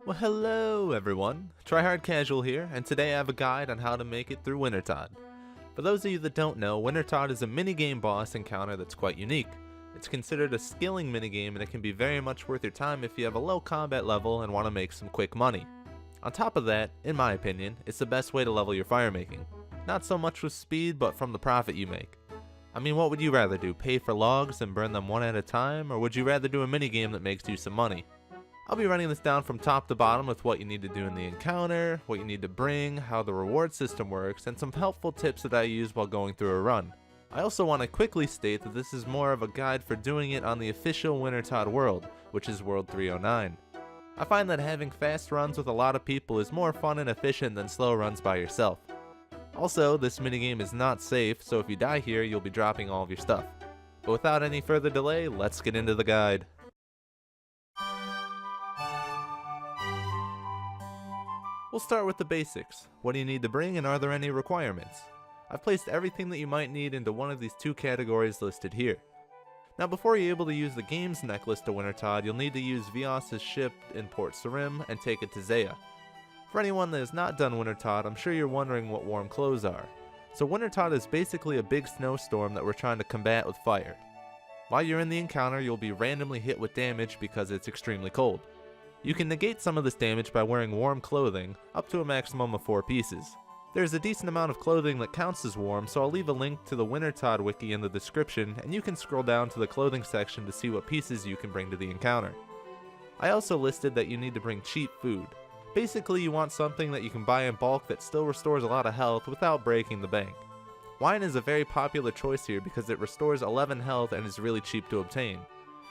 Well, hello everyone, Tryhard Casual here, and today I have a guide on how to make it through Wintertodt. For those of you that don't know, Wintertodt is a minigame boss encounter that's quite unique. It's considered a skilling minigame and it can be very much worth your time if you have a low combat level and want to make some quick money. On top of that, in my opinion, it's the best way to level your firemaking. Not so much with speed, but from the profit you make. I mean, what would you rather do, pay for logs and burn them one at a time, or would you rather do a minigame that makes you some money? I'll be running this down from top to bottom with what you need to do in the encounter, what you need to bring, how the reward system works, and some helpful tips that I use while going through a run. I also want to quickly state that this is more of a guide for doing it on the official Wintertodt world, which is World 309. I find that having fast runs with a lot of people is more fun and efficient than slow runs by yourself. Also, this minigame is not safe, so if you die here, you'll be dropping all of your stuff. But without any further delay, let's get into the guide. We'll start with the basics. What do you need to bring and are there any requirements? I've placed everything that you might need into one of these two categories listed here. Now before you're able to use the game's necklace to Wintertodt, you'll need to use Vios's ship in Port Sarim and take it to Zaya. For anyone that has not done Wintertodt, I'm sure you're wondering what warm clothes are. So Wintertodt is basically a big snowstorm that we're trying to combat with fire. While you're in the encounter, you'll be randomly hit with damage because it's extremely cold. You can negate some of this damage by wearing warm clothing, up to a maximum of 4 pieces. There's a decent amount of clothing that counts as warm, so I'll leave a link to the Wintertodt wiki in the description, and you can scroll down to the clothing section to see what pieces you can bring to the encounter. I also listed that you need to bring cheap food. Basically, you want something that you can buy in bulk that still restores a lot of health without breaking the bank. Wine is a very popular choice here because it restores 11 health and is really cheap to obtain.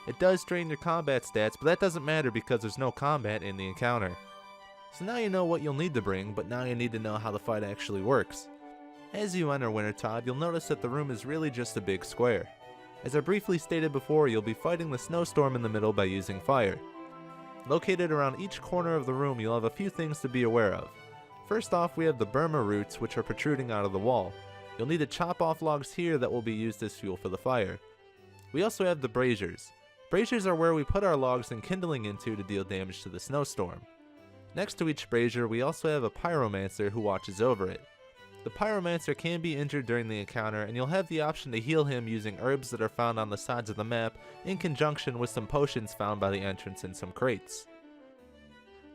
It does drain your combat stats, but that doesn't matter because there's no combat in the encounter. So now you know what you'll need to bring, but now you need to know how the fight actually works. As you enter Wintertodt, you'll notice that the room is really just a big square. As I briefly stated before, you'll be fighting the snowstorm in the middle by using fire. Located around each corner of the room, you'll have a few things to be aware of. First off, we have the Burma roots, which are protruding out of the wall. You'll need to chop off logs here that will be used as fuel for the fire. We also have the braziers. Braziers are where we put our logs and kindling into to deal damage to the snowstorm. Next to each brazier, we also have a Pyromancer who watches over it. The Pyromancer can be injured during the encounter, and you'll have the option to heal him using herbs that are found on the sides of the map in conjunction with some potions found by the entrance in some crates.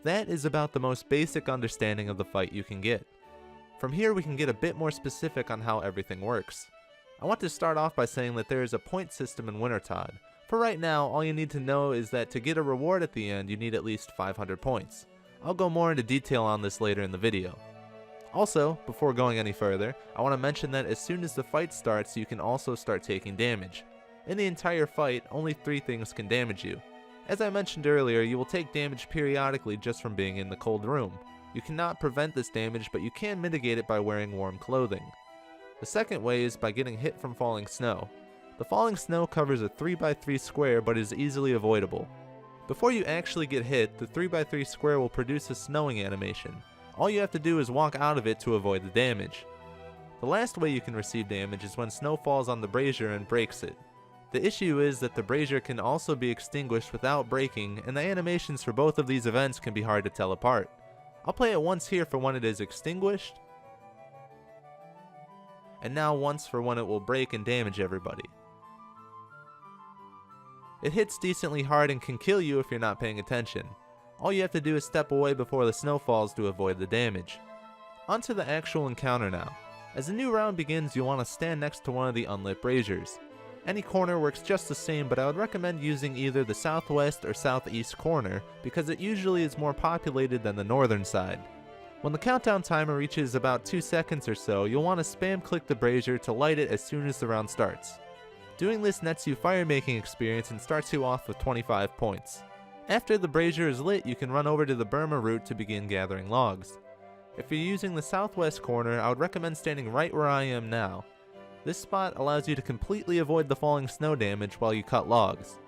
That is about the most basic understanding of the fight you can get. From here we can get a bit more specific on how everything works. I want to start off by saying that there is a point system in Wintertodt. For right now, all you need to know is that to get a reward at the end, you need at least 500 points. I'll go more into detail on this later in the video. Also, before going any further, I want to mention that as soon as the fight starts, you can also start taking damage. In the entire fight, only 3 things can damage you. As I mentioned earlier, you will take damage periodically just from being in the cold room. You cannot prevent this damage, but you can mitigate it by wearing warm clothing. The second way is by getting hit from falling snow. The falling snow covers a 3x3 square but is easily avoidable. Before you actually get hit, the 3x3 square will produce a snowing animation. All you have to do is walk out of it to avoid the damage. The last way you can receive damage is when snow falls on the brazier and breaks it. The issue is that the brazier can also be extinguished without breaking, and the animations for both of these events can be hard to tell apart. I'll play it once here for when it is extinguished, and now once for when it will break and damage everybody. It hits decently hard and can kill you if you're not paying attention. All you have to do is step away before the snow falls to avoid the damage. Onto the actual encounter now. As a new round begins, you'll want to stand next to one of the unlit braziers. Any corner works just the same, but I would recommend using either the southwest or southeast corner because it usually is more populated than the northern side. When the countdown timer reaches about 2 seconds or so, you'll want to spam click the brazier to light it as soon as the round starts. Doing this nets you firemaking experience and starts you off with 25 points. After the brazier is lit, you can run over to the Burma route to begin gathering logs. If you're using the southwest corner, I would recommend standing right where I am now. This spot allows you to completely avoid the falling snow damage while you cut logs.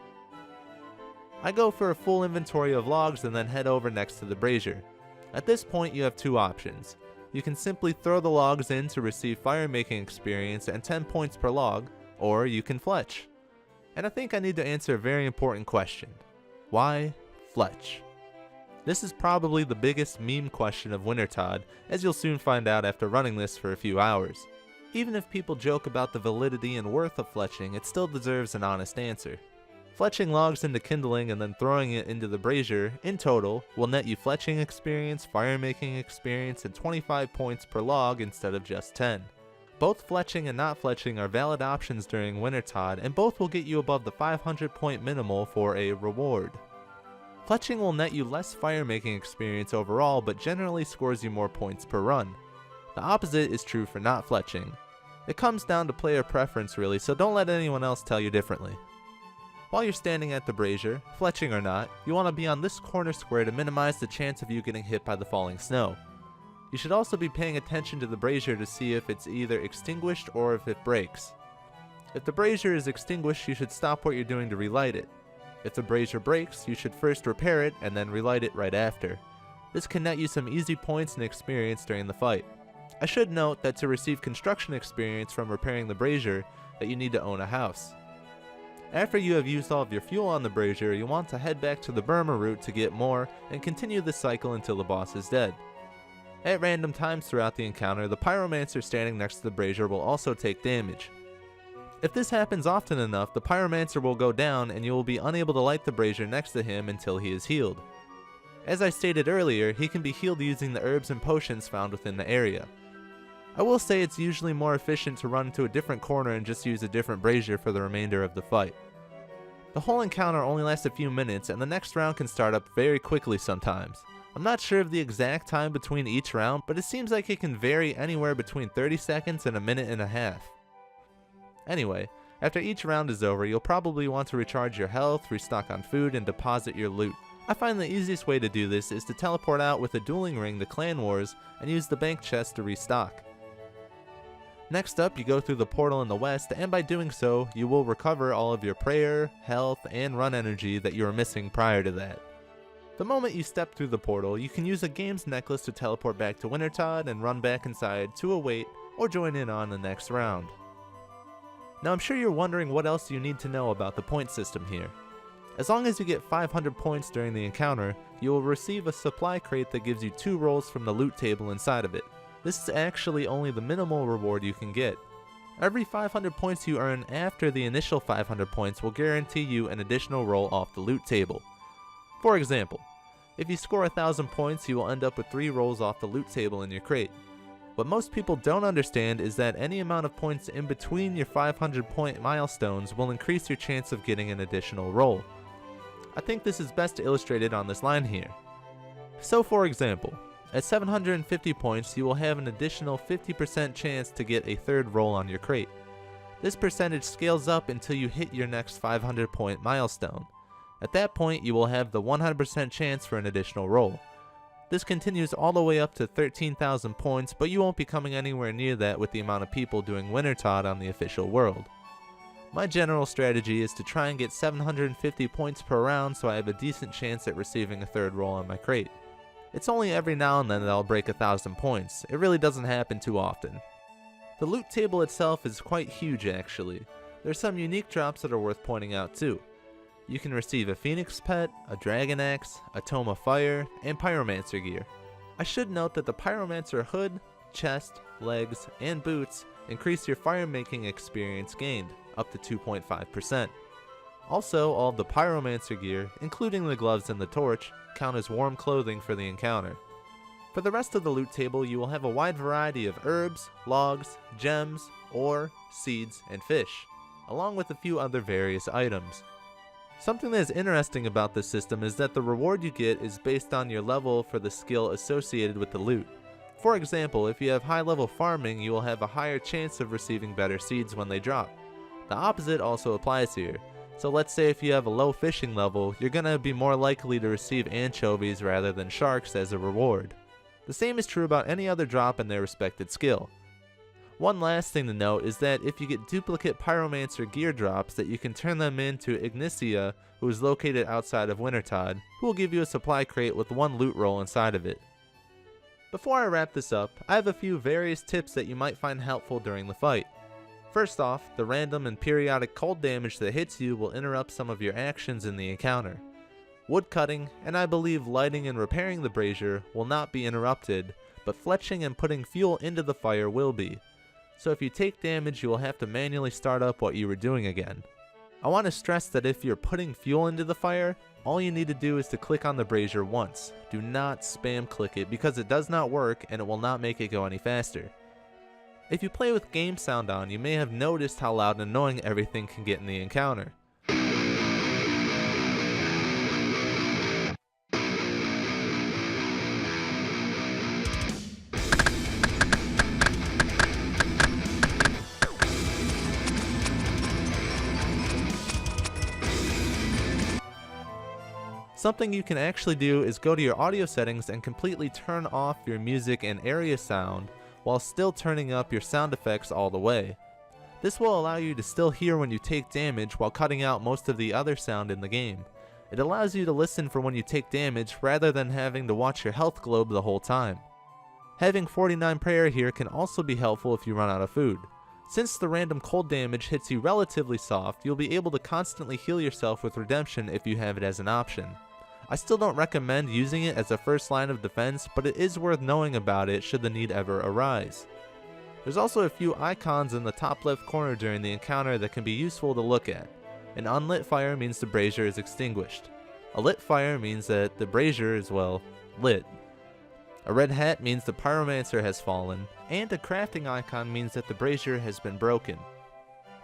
I go for a full inventory of logs and then head over next to the brazier. At this point you have 2 options. You can simply throw the logs in to receive firemaking experience and 10 points per log, or you can fletch. And I think I need to answer a very important question. Why fletch? This is probably the biggest meme question of Wintertodt, as you'll soon find out after running this for a few hours. Even if people joke about the validity and worth of fletching, it still deserves an honest answer. Fletching logs into kindling and then throwing it into the brazier, in total, will net you fletching experience, firemaking experience, and 25 points per log instead of just 10. Both fletching and not fletching are valid options during Wintertodt, and both will get you above the 500 point minimal for a reward. Fletching will net you less firemaking experience overall, but generally scores you more points per run. The opposite is true for not fletching. It comes down to player preference really, so don't let anyone else tell you differently. While you're standing at the brazier, fletching or not, you want to be on this corner square to minimize the chance of you getting hit by the falling snow. You should also be paying attention to the brazier to see if it's either extinguished or if it breaks. If the brazier is extinguished, you should stop what you're doing to relight it. If the brazier breaks, you should first repair it and then relight it right after. This can net you some easy points and experience during the fight. I should note that to receive construction experience from repairing the brazier, that you need to own a house. After you have used all of your fuel on the brazier, you want to head back to the Burma route to get more and continue this cycle until the boss is dead. At random times throughout the encounter, the Pyromancer standing next to the brazier will also take damage. If this happens often enough, the Pyromancer will go down and you will be unable to light the brazier next to him until he is healed. As I stated earlier, he can be healed using the herbs and potions found within the area. I will say it's usually more efficient to run to a different corner and just use a different brazier for the remainder of the fight. The whole encounter only lasts a few minutes and the next round can start up very quickly sometimes. I'm not sure of the exact time between each round, but it seems like it can vary anywhere between 30 seconds and a minute and a half. Anyway, after each round is over, you'll probably want to recharge your health, restock on food, and deposit your loot. I find the easiest way to do this is to teleport out with a dueling ring to Clan Wars and use the bank chest to restock. Next up, you go through the portal in the west, and by doing so, you will recover all of your prayer, health, and run energy that you were missing prior to that. The moment you step through the portal, you can use a games necklace to teleport back to Wintertodt and run back inside to await or join in on the next round. Now I'm sure you're wondering what else you need to know about the point system here. As long as you get 500 points during the encounter, you will receive a supply crate that gives you 2 rolls from the loot table inside of it. This is actually only the minimal reward you can get. Every 500 points you earn after the initial 500 points will guarantee you an additional roll off the loot table. For example, if you score 1,000 points, you will end up with 3 rolls off the loot table in your crate. What most people don't understand is that any amount of points in between your 500 point milestones will increase your chance of getting an additional roll. I think this is best illustrated on this line here. So for example, at 750 points you will have an additional 50% chance to get a 3rd roll on your crate. This percentage scales up until you hit your next 500 point milestone. At that point you will have the 100% chance for an additional roll. This continues all the way up to 13,000 points, but you won't be coming anywhere near that with the amount of people doing Wintertodt on the official world. My general strategy is to try and get 750 points per round so I have a decent chance at receiving a 3rd roll on my crate. It's only every now and then that I'll break 1,000 points. It really doesn't happen too often. The loot table itself is quite huge actually. There's some unique drops that are worth pointing out too. You can receive a Phoenix Pet, a Dragon Axe, a Tome of Fire, and Pyromancer gear. I should note that the Pyromancer hood, chest, legs, and boots increase your firemaking experience gained, up to 2.5%. Also, all of the Pyromancer gear, including the gloves and the torch, count as warm clothing for the encounter. For the rest of the loot table, you will have a wide variety of herbs, logs, gems, ore, seeds, and fish, along with a few other various items. Something that is interesting about this system is that the reward you get is based on your level for the skill associated with the loot. For example, if you have high level farming, you will have a higher chance of receiving better seeds when they drop. The opposite also applies here. So let's say if you have a low fishing level, you're gonna be more likely to receive anchovies rather than sharks as a reward. The same is true about any other drop in their respected skill. One last thing to note is that if you get duplicate Pyromancer gear drops, that you can turn them into Ignitia, who is located outside of Wintertodt, who will give you a supply crate with 1 loot roll inside of it. Before I wrap this up, I have a few various tips that you might find helpful during the fight. First off, the random and periodic cold damage that hits you will interrupt some of your actions in the encounter. Wood cutting, and I believe lighting and repairing the brazier will not be interrupted, but fletching and putting fuel into the fire will be. So if you take damage, you will have to manually start up what you were doing again. I want to stress that if you're putting fuel into the fire, all you need to do is to click on the brazier once. Do not spam click it because it does not work and it will not make it go any faster. If you play with game sound on, you may have noticed how loud and annoying everything can get in the encounter. Something you can actually do is go to your audio settings and completely turn off your music and area sound while still turning up your sound effects all the way. This will allow you to still hear when you take damage while cutting out most of the other sound in the game. It allows you to listen for when you take damage rather than having to watch your health globe the whole time. Having 49 prayer here can also be helpful if you run out of food. Since the random cold damage hits you relatively soft, you'll be able to constantly heal yourself with redemption if you have it as an option. I still don't recommend using it as a first line of defense, but it is worth knowing about it should the need ever arise. There's also a few icons in the top left corner during the encounter that can be useful to look at. An unlit fire means the brazier is extinguished. A lit fire means that the brazier is, well, lit. A red hat means the Pyromancer has fallen, and a crafting icon means that the brazier has been broken.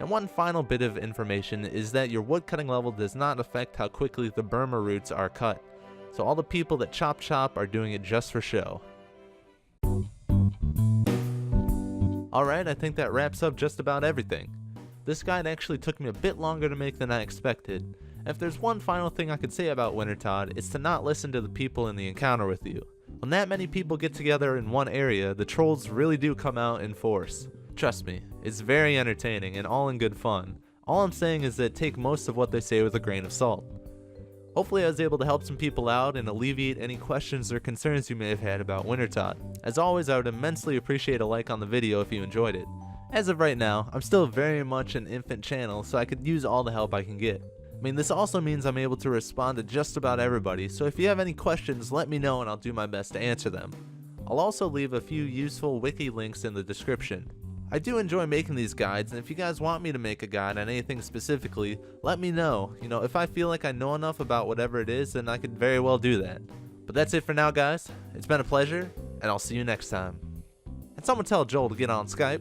And one final bit of information is that your woodcutting level does not affect how quickly the Burma roots are cut, so all the people that chop are doing it just for show. Alright, I think that wraps up just about everything. This guide actually took me a bit longer to make than I expected. If there's one final thing I could say about Wintertodt, it's to not listen to the people in the encounter with you. When that many people get together in one area, the trolls really do come out in force. Trust me, it's very entertaining and all in good fun. All I'm saying is that take most of what they say with a grain of salt. Hopefully I was able to help some people out and alleviate any questions or concerns you may have had about Wintertodt. As always, I would immensely appreciate a like on the video if you enjoyed it. As of right now, I'm still very much an infant channel, so I could use all the help I can get. I mean, this also means I'm able to respond to just about everybody, so if you have any questions, let me know and I'll do my best to answer them. I'll also leave a few useful wiki links in the description. I do enjoy making these guides, and if you guys want me to make a guide on anything specifically, let me know. You know, if I feel like I know enough about whatever it is, then I could very well do that. But that's it for now, guys. It's been a pleasure, and I'll see you next time. And someone tell Joel to get on Skype.